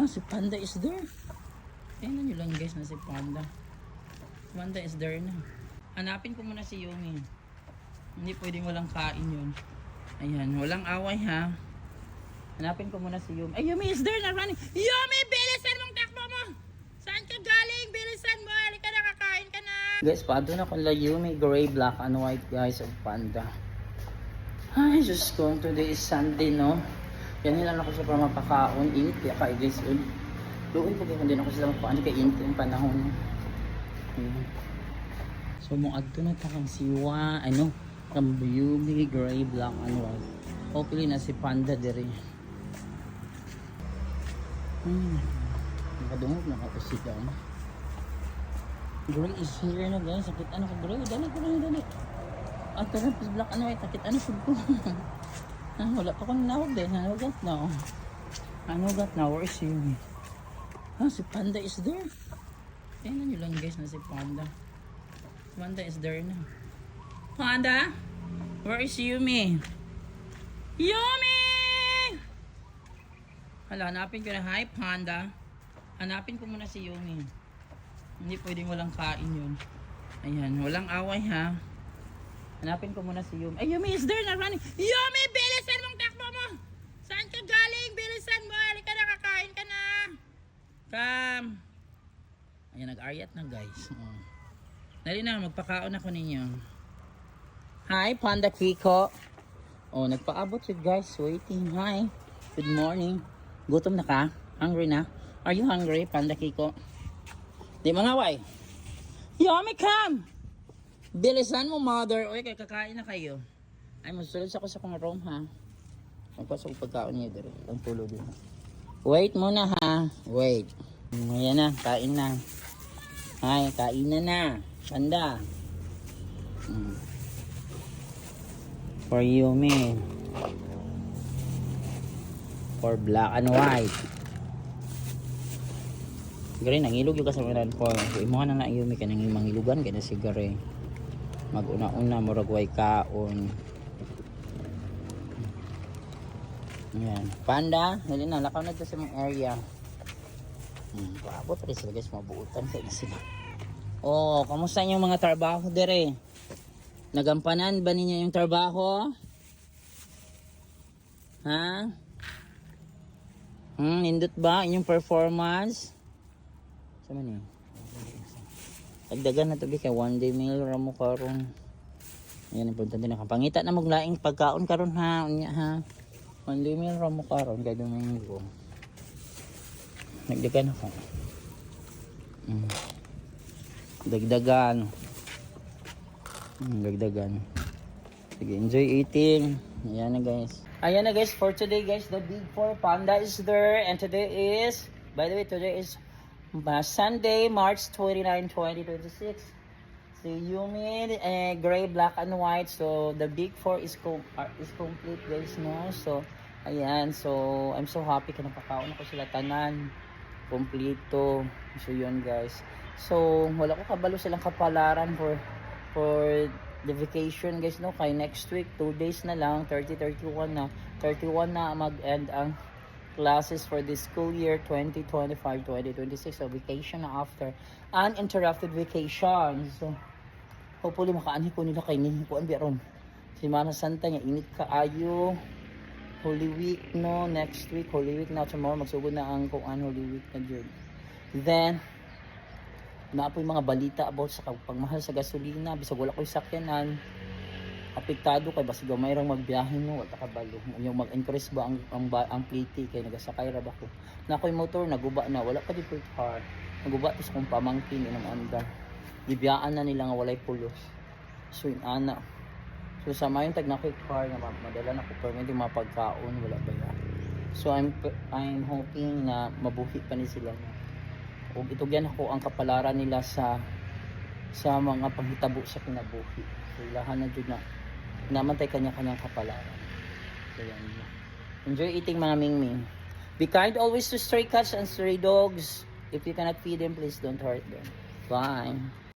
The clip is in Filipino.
Si Panda is there. Tingnan nyo lang guys na si Panda. Panda is there na. Hanapin ko muna si Yumi. Hindi pwedeng walang kain yun. Ayan, walang away ha. Hanapin ko muna si Yumi. Ay, Yumi is there na running. Yumi, bilisan mong takbo mo! Saan ka galing? Bilisan mo! Halika na, kakain ka na! Guys, paano na kung Yumi, gray, black, and white guys of Panda. Ay, just going today is Sunday, no? Yan nilang ako sa para mapakaon. Init kaya kayo guys. Doon po din ako sila magpaano kay init yung panahon. So, mong adto na takang siwa, kang Yumi, gray, black, and white. Hopefully na si Panda diri. Nakadungog na ako sila. Gray is here na guys. Sakit ano ka gray. Dali. At ito na black and white. Sakit ano sub ko. Wala pa kong nawag din. Hanagat na. Where is Yumi? Si Panda is there. Tingnan nyo lang guys na si Panda. Panda is there na. Panda? Where is Yumi? Yumi! Hala, hanapin ko na. Hi Panda. Hanapin ko muna si Yumi. Hindi pwedeng walang kain yun. Ayan, walang away ha. Hanapin ko muna si Yumi. Ay, Yumi is there na running. Yumi, bilisan mong takbo mo! Saan ka galing? Bilisan mo! Halika na, kakain ka na! Come! Ayan, nag-aryat na guys. Dali na, magpakaon ako ninyo. Hi, Panda Kiko. Nagpaabot siya guys. Waiting. Hi. Good morning. Gutom na ka? Hungry na? Are you hungry, Panda Kiko? Di mga way. Yumi, come! Bilisan mo, mother. Uy, kakain na kayo. Ay, masulod ako sa kong room, ha? Magpasok pagkaon niya dito. Ang tulo din. Wait muna, ha? Wait. Ayan na, kain na. Ay, kain na. Panda. For Yumi. For black and white. Gari, nangilog yung kasamaran ko. So, imo na na Yumi ka nang mangilugan. Kaya na si Gari. Mag-una-una, muragway kaon. Ayan. Panda, dali na, lakaw na ito sa mga area. Paabot rin sila guys, mabuutan kayo sila. Kamusta yung mga trabaho dire? Nagampanan ba ninyo yung trabaho? Ha? Nindot ba inyong performance? Sama niyo? Dagdagan na to kay one day meal ramo karon. Ayan, importante na kapangita na maglaing pagkaon karon ha. Unya ha. One day meal ramo karon kay Domingo. Nagdagan ako. Dagdagan. Sige, enjoy eating. Ayan na guys, for today guys, the Big 4 Panda is there. And today is, by the way, today is Sunday, March 29, 2026. So Yumi, gray, black, and white. So the Big 4 is complete guys, no? So, ayan. So, I'm so happy ka napakaon ako sila tanan. Kompleto. So, yun guys. So, wala ko kabalo silang kapalaran for the vacation guys, no? Kay next week 2 days na lang, 31 na mag-end ang classes for this school year 2025-2026. So vacation na after uninterrupted vacation. So hopefully makaanhi ko nila kay ni kuan biron Semana Santa nga init kaayo. Holy Week, no? Next week Holy Week na, tomorrow magsugod na ang kuan Holy Week na jud. Then naapoy mga balita about sa pagmahal sa gasolina. Bisag wala ko'y sakyanan, apektado kay basig mayroong magbiyahe no, wala ka balo. Yung mag-increase ba ang plate kay nagasakay ra ba ko. Na ako'y motor naguba na, wala pa dito car. Naguba tis kong pamangkin inang anda. Gibiyaan na nila nga walay pulos. So ana. So sa mayon tag na ko'y car na madala na ko pero hindi mapagkaon, wala ba yan. So I'm hoping na mabuhi pa ni sila no. O itugyan ako ang kapalaran nila sa mga panghitabo sa kinabuhi. So ilahan na jud na namantay kanya-kanyang kapalaran. So yan. Enjoy eating mga mingming. Be kind always to stray cats and stray dogs. If you cannot feed them, please don't hurt them. Bye.